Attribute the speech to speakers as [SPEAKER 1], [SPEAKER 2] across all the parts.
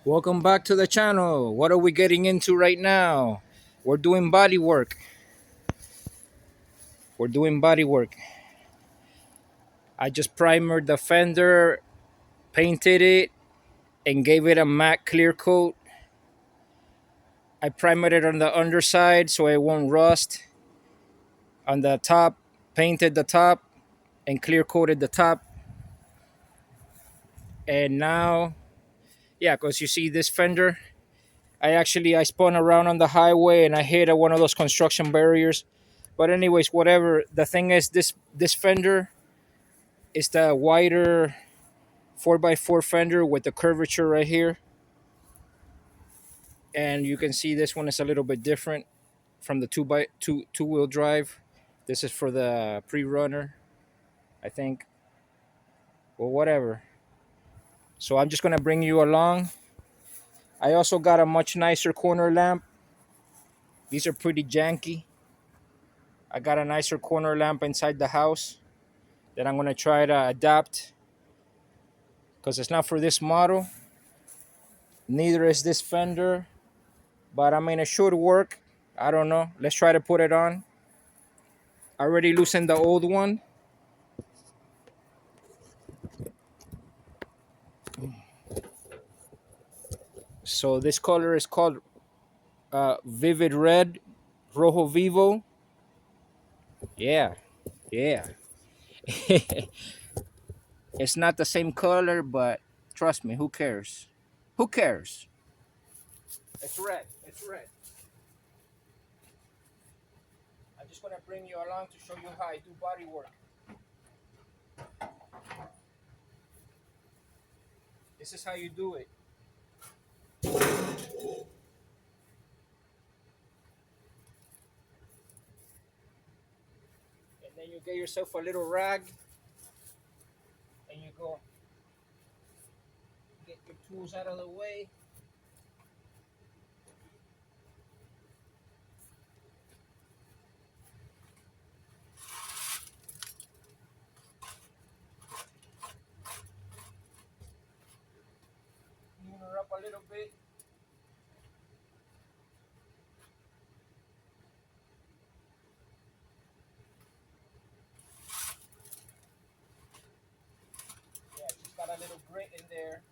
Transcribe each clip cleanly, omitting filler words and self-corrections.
[SPEAKER 1] Welcome back to the channel. What are we getting into right now? We're doing body work. We're doing body work. I just primered the fender, painted it, and gave it a matte clear coat. I primered it on the underside so it won't rust. On the top, painted the top and clear coated the top. And now, yeah, because you see this fender, I spun around on the highway and I hit one of those construction barriers. But anyways, whatever. The thing is, this fender is the wider 4x4 fender with the curvature right here, and you can see this one is a little bit different from the 2x2 wheel drive. This is for the pre-runner, I think, or whatever. So I'm just gonna bring you along. I also got a much nicer corner lamp. These are pretty janky. I got a nicer corner lamp inside the house that I'm gonna try to adapt because it's not for this model. Neither is this fender, but I mean it should work. I don't know. Let's try to put it on. I already loosened the old one. So this color is called Vivid Red, Rojo Vivo. Yeah, yeah. It's not the same color, but trust me, who cares? Who cares? It's red. It's red. I'm just gonna bring you along to show you how I do body work. This is how you do it. And then you get yourself a little rag and you go get your tools out of the way. Clean her up a little bit. Yeah, she's got a little grit in there.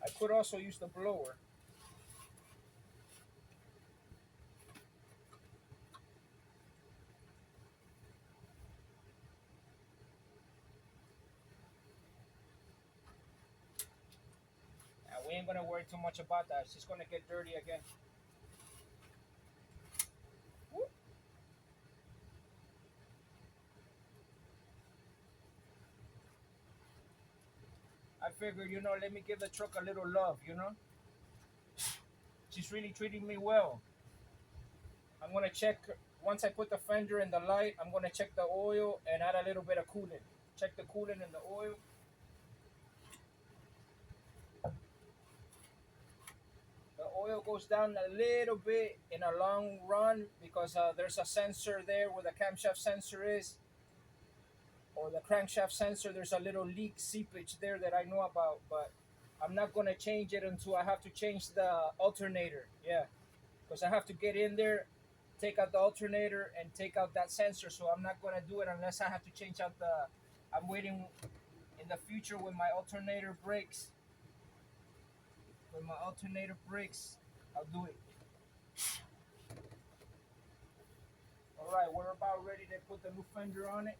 [SPEAKER 1] I could also use the blower. We ain't gonna worry too much about that. It's just gonna get dirty again. Whoop. I figured, let me give the truck a little love. She's really treating me well. I'm gonna check once I put the fender in the light. I'm gonna check the oil and add a little bit of coolant. Check the coolant and the oil. The oil goes down a little bit in a long run because there's a sensor there where the camshaft sensor is, or the crankshaft sensor. There's a little leak seepage there that I know about, but I'm not gonna change it until I have to change the alternator. Yeah, because I have to get in there, take out the alternator, and take out that sensor. So I'm not gonna do it unless I have to change out the. I'm waiting in the future when my alternator breaks. When my alternator breaks, I'll do it. All right, we're about ready to put the new fender on it.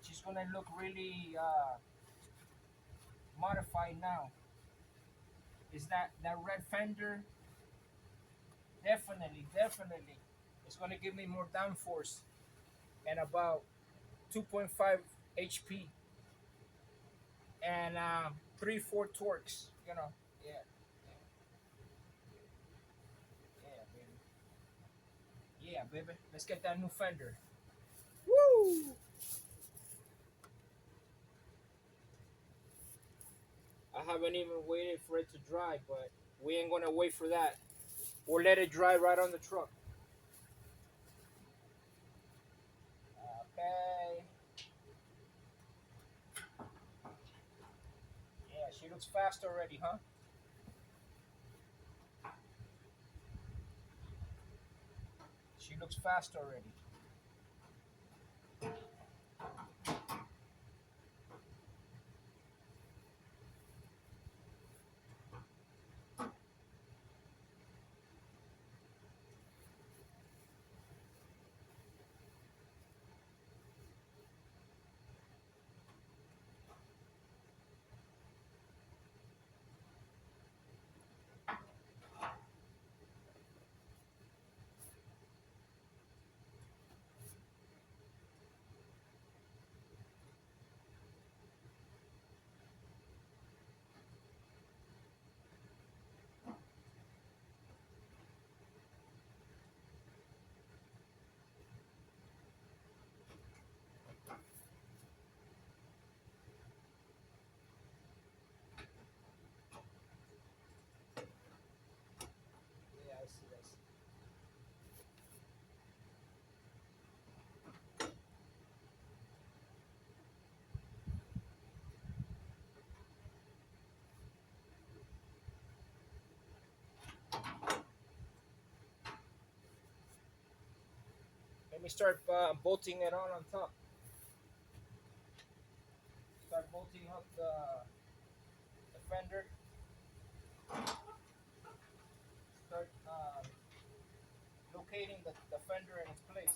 [SPEAKER 1] She's gonna look really modified now. Is that red fender? Definitely. It's gonna give me more downforce and about 2.5 HP and 3-4 torques. Yeah, yeah, Yeah, baby. Let's get that new fender. Woo! I haven't even waited for it to dry, but we ain't gonna wait for that. We'll let it dry right on the truck. Okay. Yeah, she looks fast already, huh? She looks fast already. Yeah, I see. I see. Let me start bolting it on top. Start bolting up the fender. Start locating the fender in its place.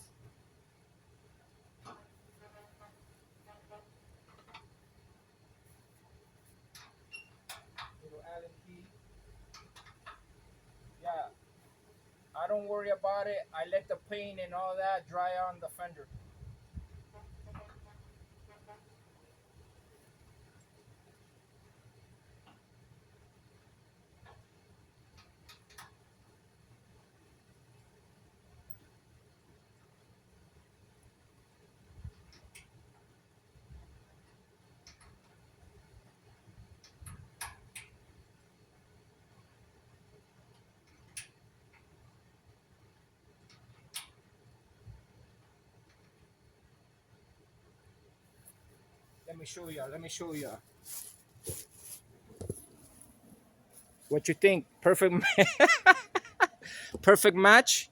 [SPEAKER 1] Little Allen key. Yeah, I don't worry about it. I let the paint and all that dry on the fender. Let me show you. Let me show you. What you think? Perfect, perfect match.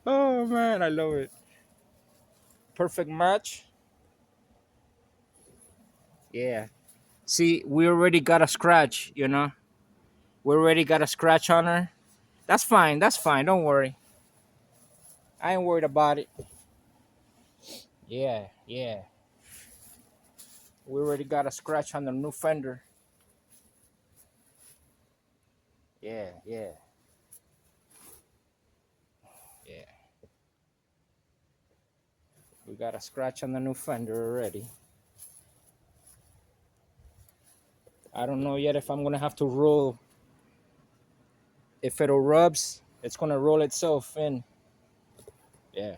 [SPEAKER 1] Oh man, I love it. Perfect match. Yeah. See, we already got a scratch. You know, we already got a scratch on her. That's fine. That's fine. Don't worry. I ain't worried about it. Yeah, yeah. We already got a scratch on the new fender. Yeah, yeah, yeah. We got a scratch on the new fender already. I don't know yet if I'm gonna have to roll. If it'll rubs, it's gonna roll itself in. Yeah.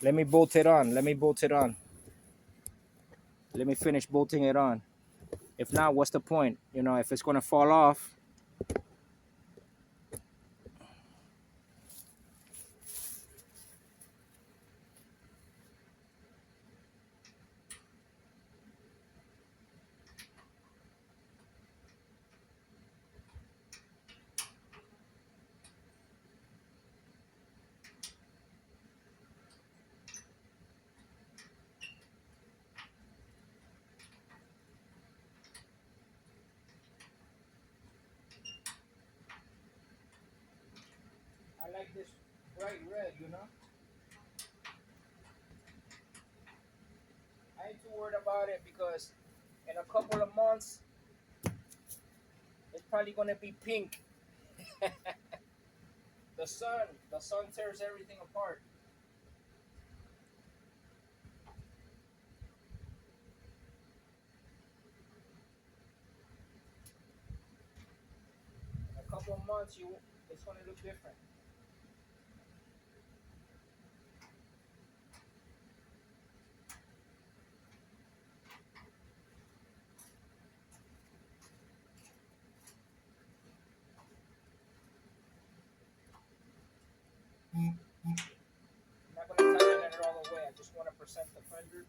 [SPEAKER 1] Let me bolt it on. Let me bolt it on. Let me finish bolting it on. If not, what's the point? You know, if it's gonna fall off. I like this bright red, you know. I ain't too worried about it because in a couple of months it's probably gonna be pink. The sun tears everything apart. In a couple of months, It's gonna look different. I'm not gonna tighten it all the way. I just want to percent the fender.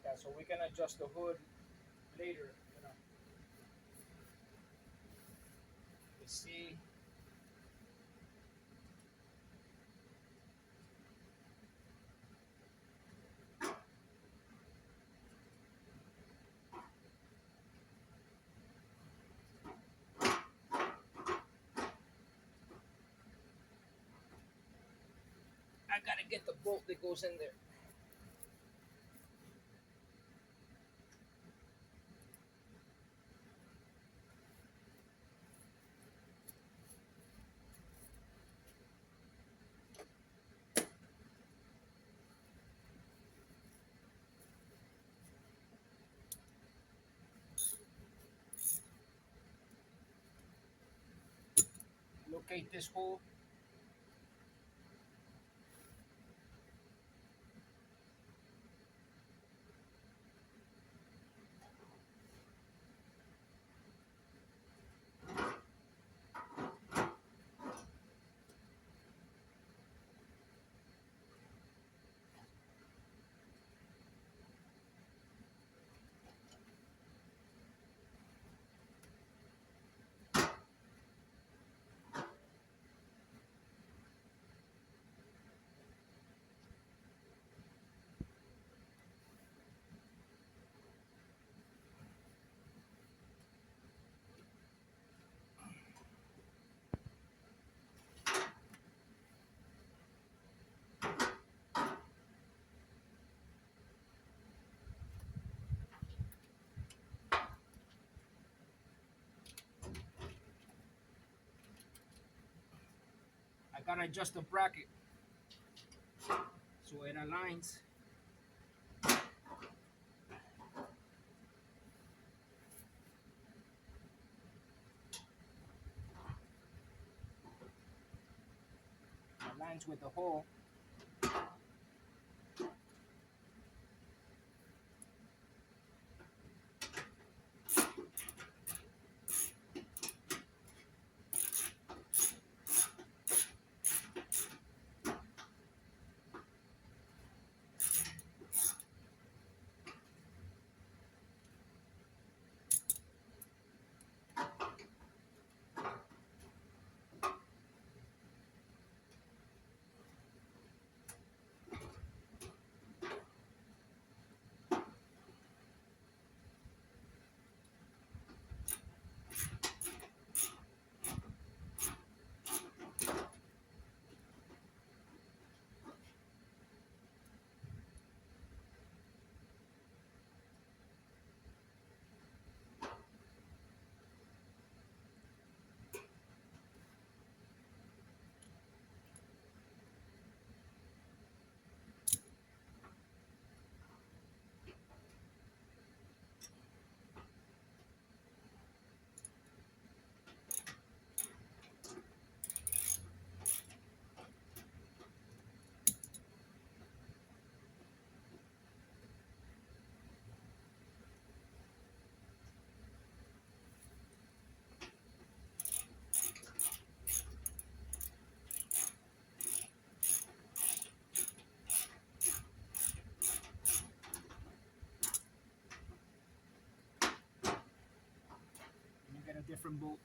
[SPEAKER 1] Yeah, so we can adjust the hood later. You know, you see. I gotta get the bolt that goes in there. Locate this hole. I gotta adjust the bracket so it aligns. Aligns with the hole. different bolt.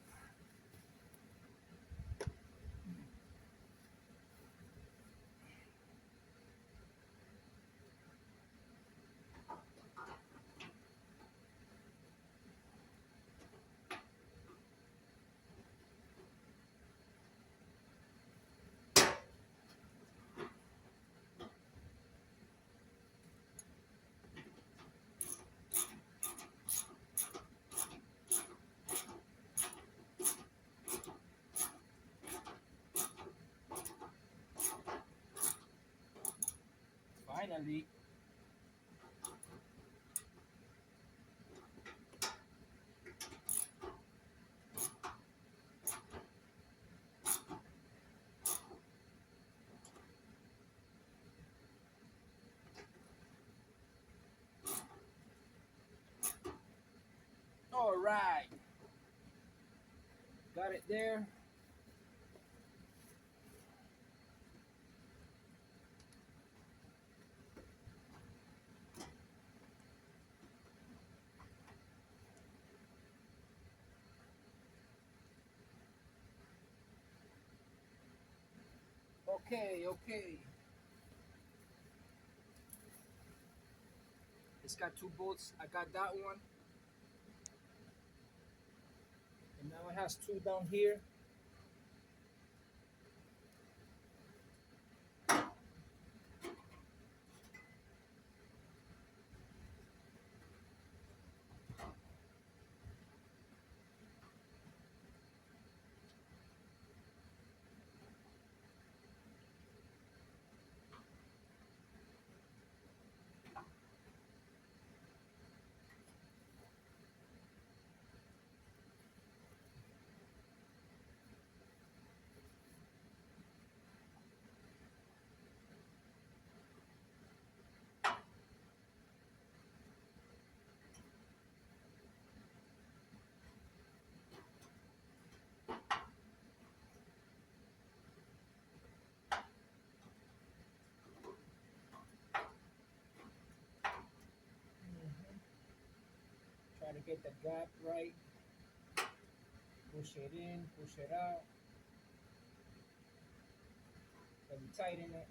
[SPEAKER 1] Finally. All right. Got it there. Okay, okay. It's got two bolts. I got that one. And now it has two down here. Try to get the gap right. Push it in, push it out. Let me tighten it.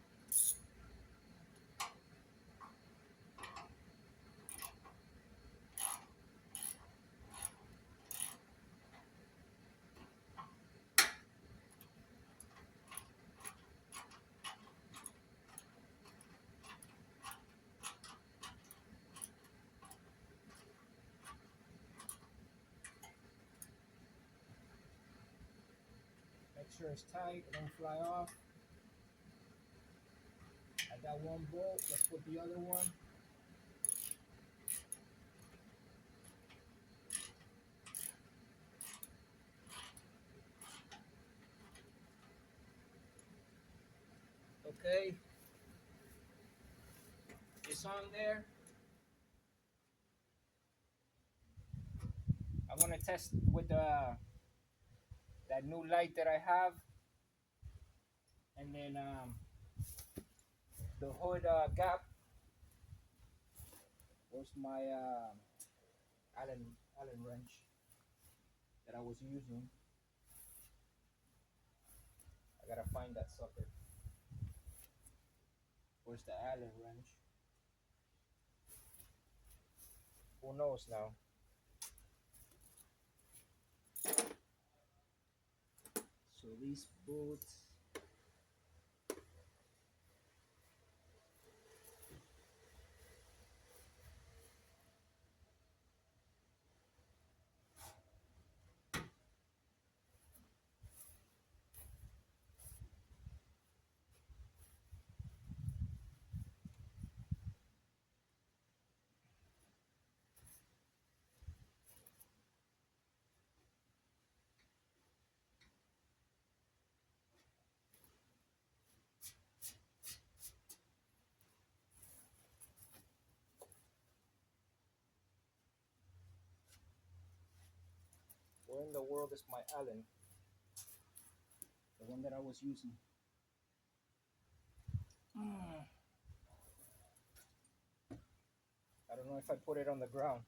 [SPEAKER 1] Make sure it's tight, it don't fly off. I got one bolt, let's put the other one. Okay. It's on there. I'm gonna test with that new light that I have. And then the hood gap. Where's my Allen wrench that I was using? I gotta find that sucker. Where's the Allen wrench? Who knows now? So these bolts. Where in the world is my Allen? The one that I was using. I don't know if I put it on the ground.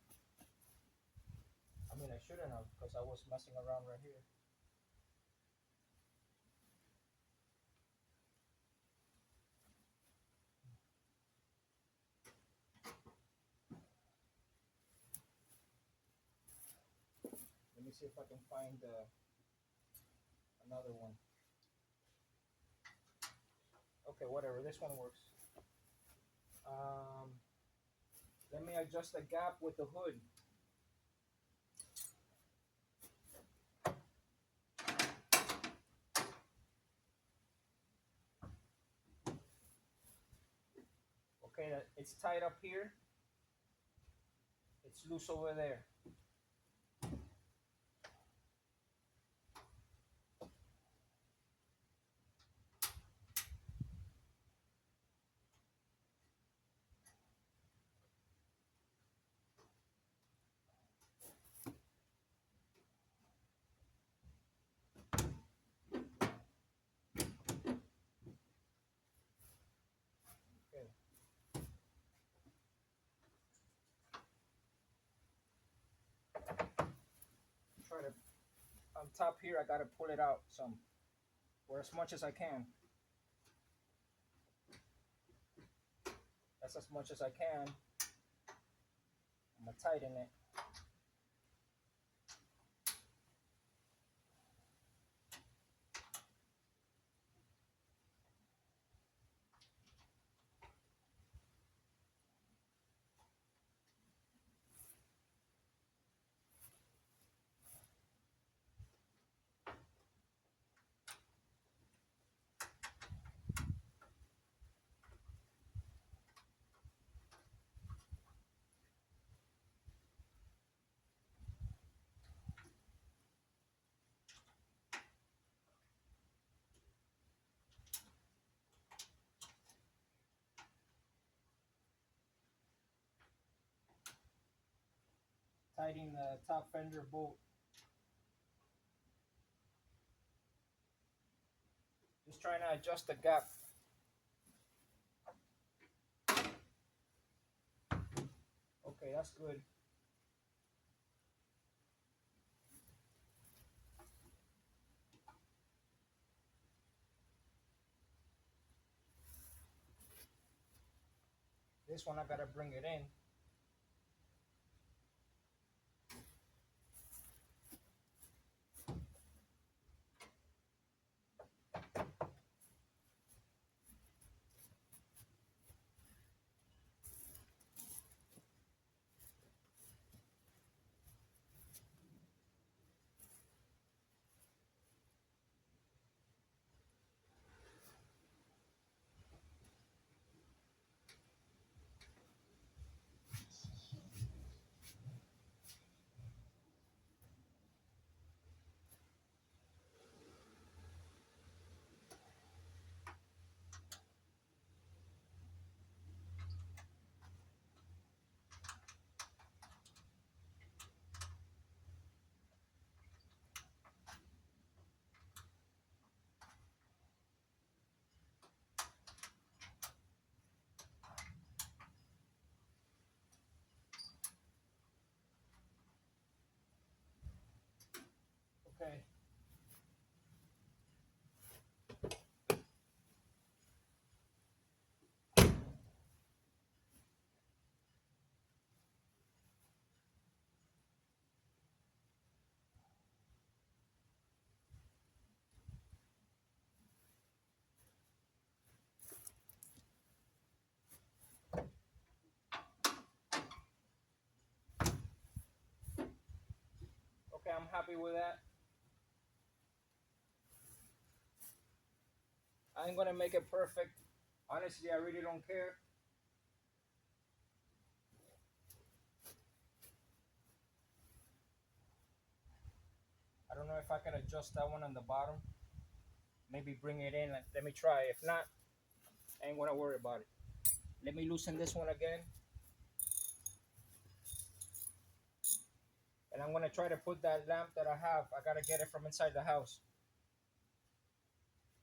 [SPEAKER 1] I mean, I shouldn't have because I was messing around right here. Let me see if I can find another one. Okay, whatever. This one works. Um, Let me adjust the gap with the hood. Okay, it's tight up here. It's loose over there. Okay. Try to, on top here, I gotta pull it out some, or as much as I can. That's as much as I can. I'm gonna tighten it. Tighten the top fender bolt. Just trying to adjust the gap. Okay, that's good. This one I gotta bring it in. Okay. Okay, I'm happy with that. I ain't gonna make it perfect. Honestly, I really don't care. I don't know if I can adjust that one on the bottom. Maybe bring it in. Let me try. If not, I ain't gonna worry about it. Let me loosen this one again. And I'm gonna try to put that lamp that I have. I gotta get it from inside the house.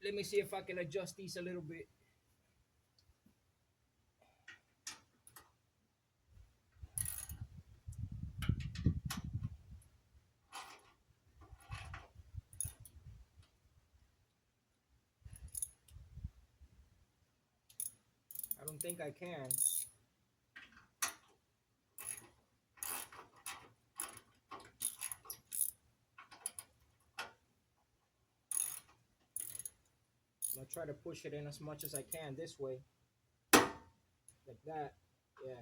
[SPEAKER 1] Let me see if I can adjust these a little bit. think I can. I'm gonna try to push it in as much as I can this way, like that. Yeah.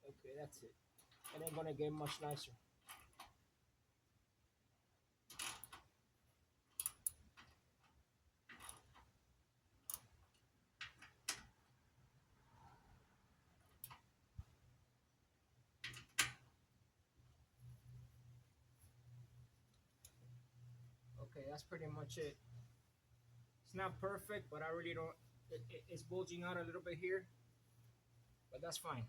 [SPEAKER 1] Okay, that's it. It ain't gonna get much nicer. Okay, that's pretty much it. It's not perfect, but I really don't. It's bulging out a little bit here, but that's fine.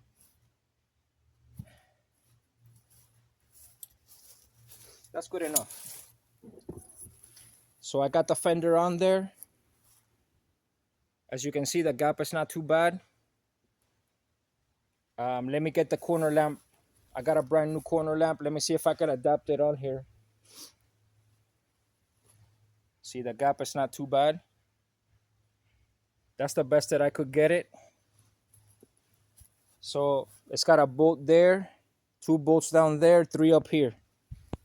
[SPEAKER 1] That's good enough. So I got the fender on there. As you can see, the gap is not too bad. Let me get the corner lamp. I got a brand new corner lamp. Let me see if I can adapt it on here. See, the gap is not too bad. That's the best that I could get it. So it's got a bolt there, 2 bolts down there, 3 up here.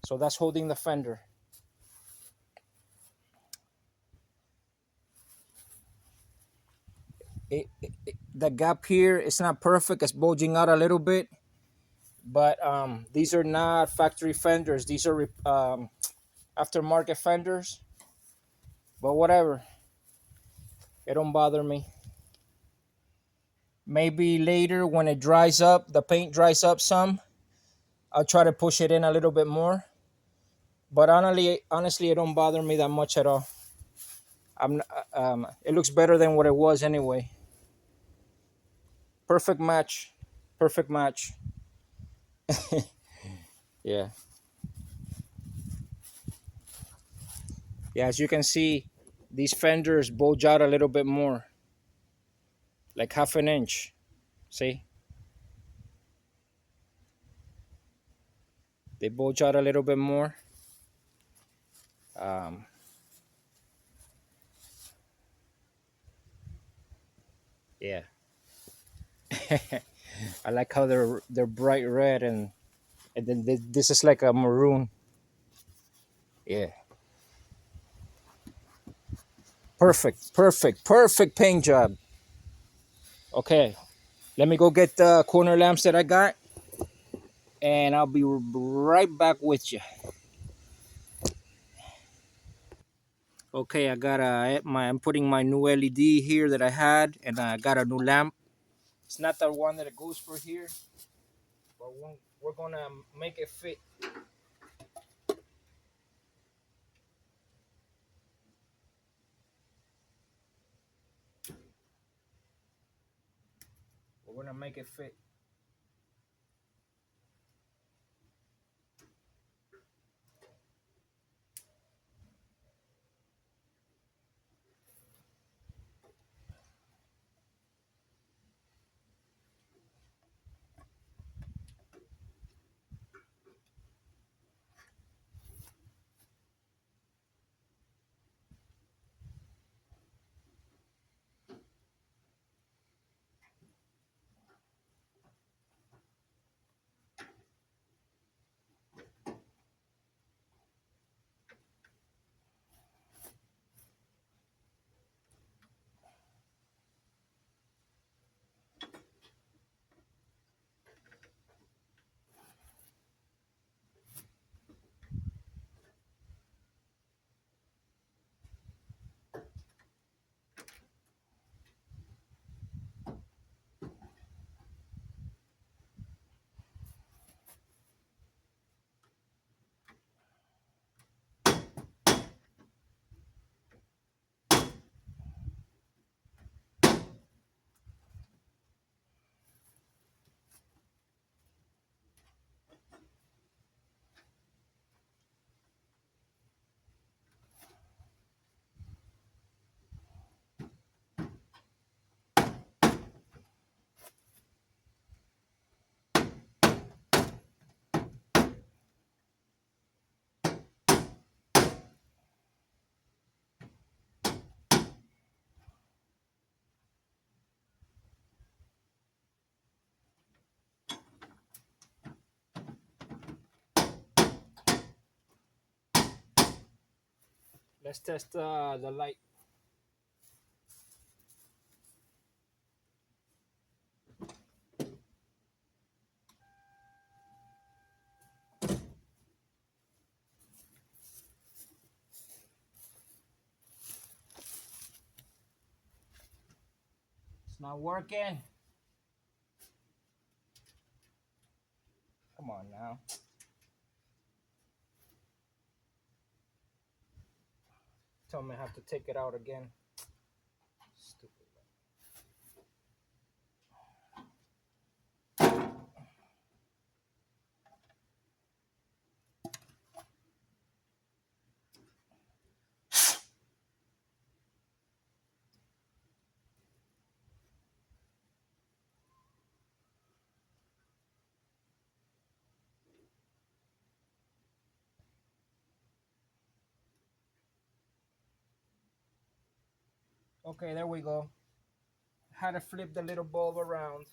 [SPEAKER 1] So that's holding the fender. The gap here is not perfect. It's bulging out a little bit. But these are not factory fenders. These are aftermarket fenders. But whatever. It don't bother me. Maybe later when it dries up, the paint dries up some, I'll try to push it in a little bit more. But honestly, it don't bother me that much at all. It looks better than what it was anyway. Perfect match. Perfect match. Yeah. Yeah, as you can see, these fenders bulge out a little bit more. Like half an inch. See? They bulge out a little bit more. Um, yeah. I like how they're bright red and then this is like a maroon. Yeah. Perfect, perfect, perfect paint job. Okay, let me go get the corner lamps that I got, and I'll be right back with you. Okay, I got I'm putting my new LED here that I had, and I got a new lamp. It's not the one that it goes for here, but we're gonna make it fit. We're gonna make it fit. Let's test the light. It's not working. Come on now. Tell me I have to take it out again. Stupid. Okay, there we go. How to flip the little bulb around.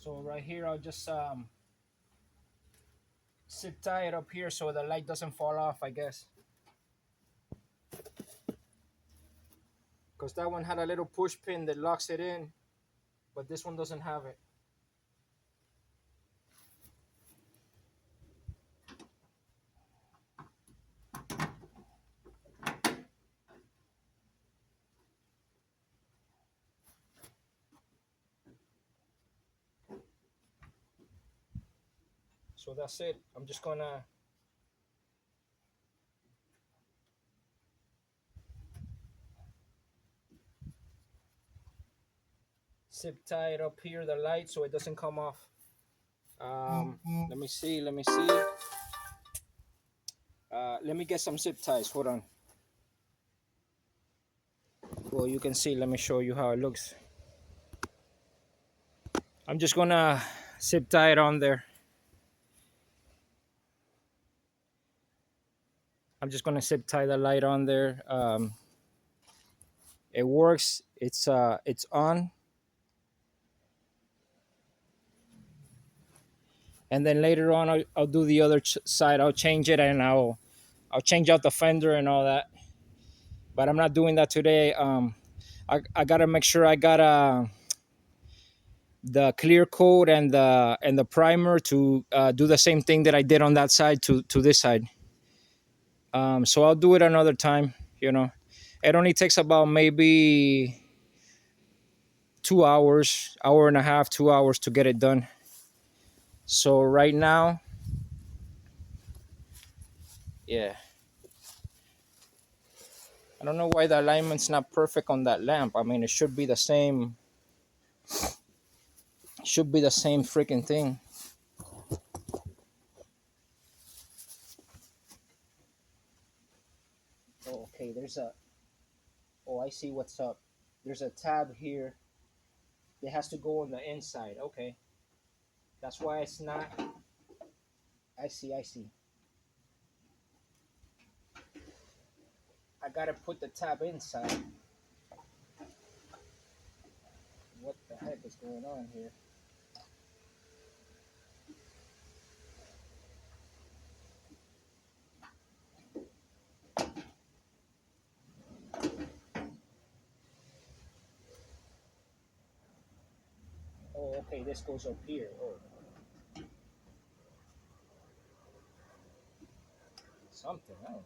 [SPEAKER 1] So right here, I'll just zip tie it up here so the light doesn't fall off, I guess. Because that one had a little push pin that locks it in, but this one doesn't have it. So that's it. I'm just gonna zip tie it up here, the light, so it doesn't come off. Let me see. Let me get some zip ties. Hold on. Well, you can see. Let me show you how it looks. I'm just gonna zip tie it on there. I'm just gonna zip tie the light on there. It works. It's on. And then later on, I'll do the other side. I'll change it and I'll change out the fender and all that. But I'm not doing that today. I gotta make sure I got the clear coat and the primer to do the same thing that I did on that side to this side. So I'll do it another time. You know, it only takes about maybe 2 hours, hour and a half, 2 hours to get it done. So right now, yeah. I don't know why the alignment's not perfect on that lamp. I mean, it should be the same. Should be the same freaking thing. Oh, okay, there's a. Oh, I see what's up. There's a tab here. It has to go on the inside. Okay, that's why it's not. I see. I see. I gotta put the tab inside. What the heck is going on here? Oh, okay, this goes up here. Oh, something. I don't know.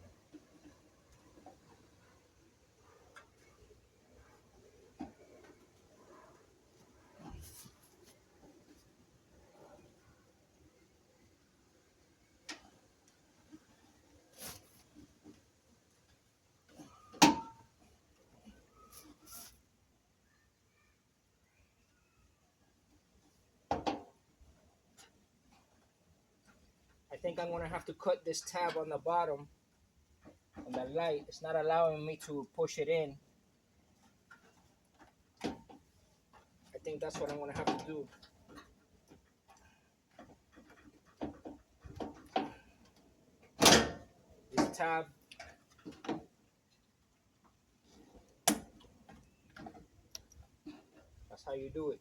[SPEAKER 1] I think I'm gonna have to cut this tab on the bottom on the light. It's not allowing me to push it in. I think that's what I'm gonna have to do. This tab. That's how you do it.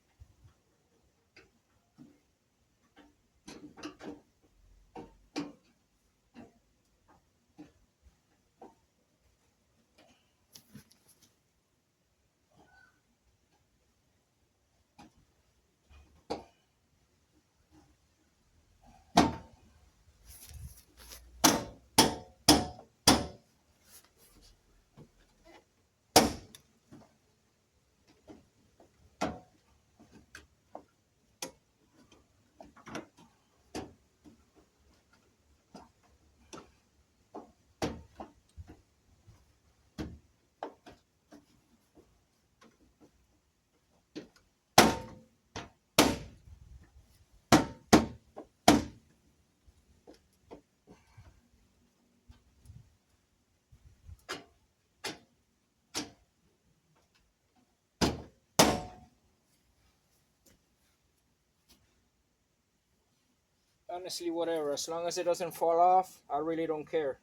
[SPEAKER 1] Honestly, whatever. As long as it doesn't fall off, I really don't care.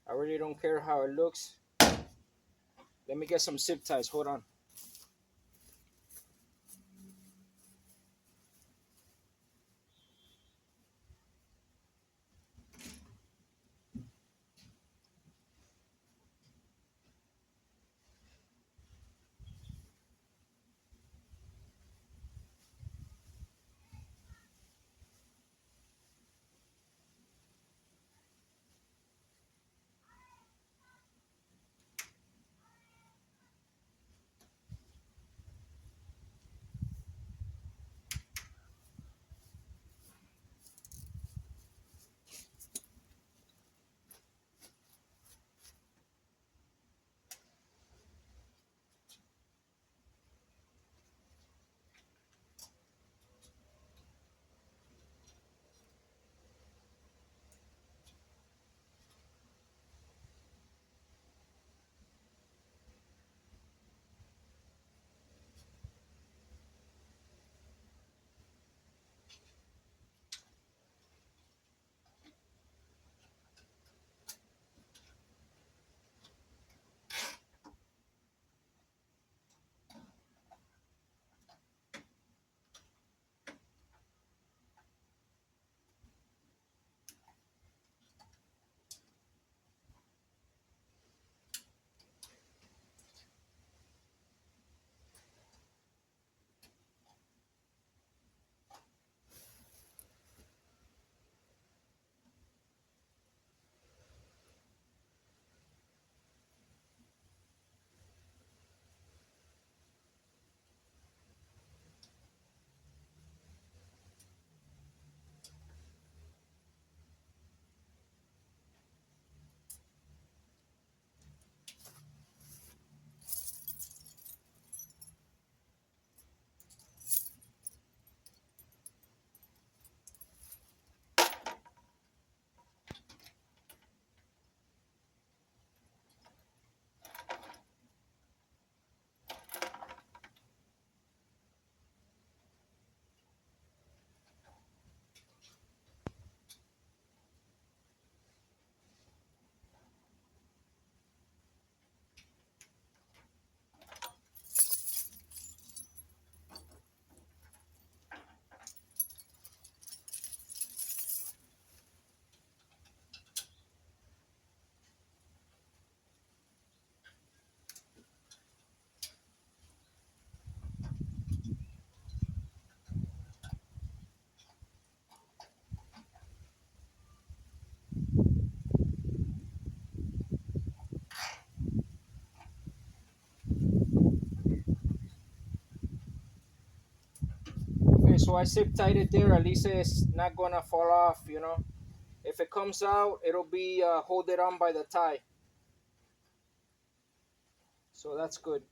[SPEAKER 1] I really don't care how it looks. Let me get some zip ties. Hold on. So I zip tied it there. At least it's not gonna fall off, you know. If it comes out, it'll be hold it on by the tie. So that's good.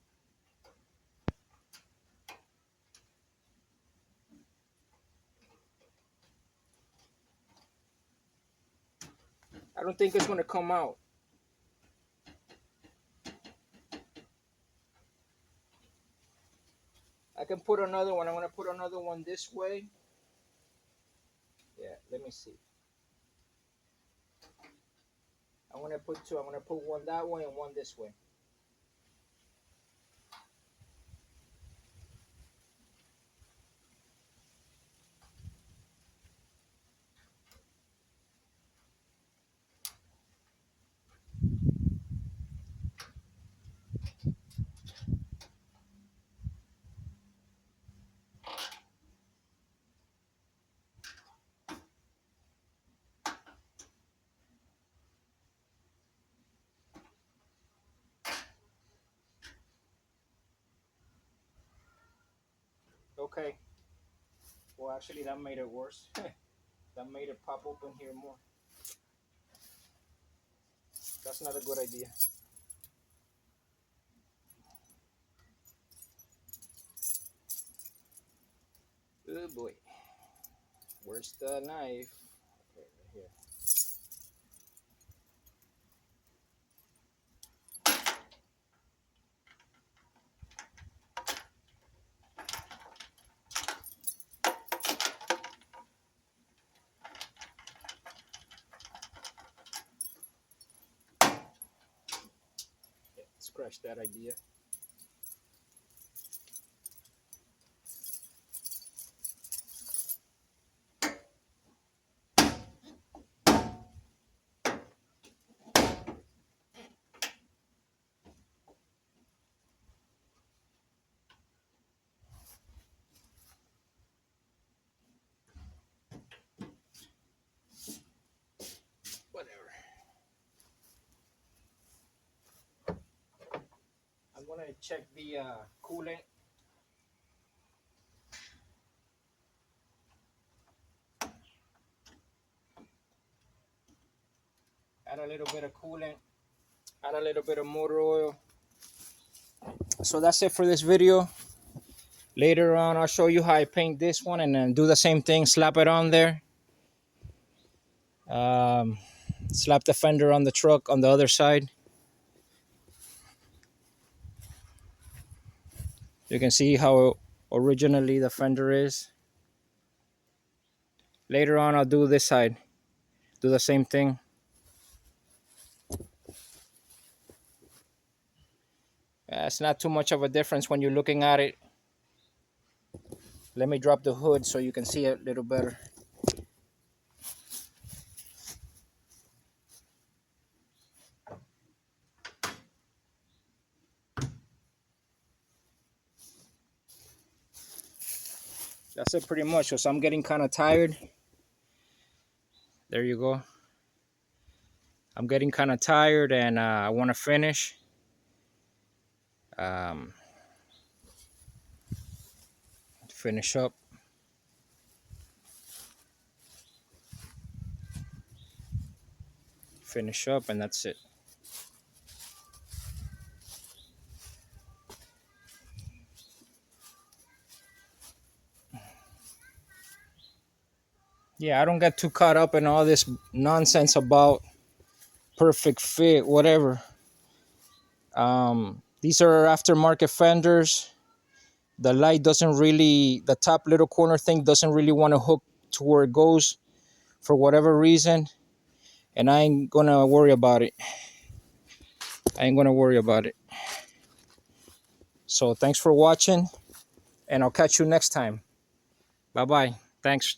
[SPEAKER 1] I don't think it's gonna come out. I can put another one. I'm gonna put another one this way. Yeah, let me see. I'm gonna put two. I'm gonna put one that way and one this way. Okay. Well, actually, that made it worse. That made it pop open here more. That's not a good idea. Oh boy. Where's the knife? Okay, right here. Yeah, scratch that idea. Whatever. I'm gonna check the coolant. Add a little bit of coolant. Add a little bit of motor oil. So that's it for this video. Later on, I'll show you how I paint this one and then do the same thing. Slap it on there. Um, Slap the fender on the truck on the other side. You can see how originally the fender is. Later on, I'll do this side. Do the same thing. It's not too much of a difference when you're looking at it. Let me drop the hood so you can see it a little better. That's it pretty much. So I'm getting kind of tired. There you go. I'm getting kind of tired and I want to finish. Um, Finish up. Finish up and that's it. Yeah, I don't get too caught up in all this nonsense about perfect fit, whatever. These are aftermarket fenders. The light doesn't really, the top little corner thing doesn't really want to hook to where it goes for whatever reason. And I ain't gonna worry about it. I ain't gonna worry about it. So thanks for watching and I'll catch you next time. Bye bye. Thanks.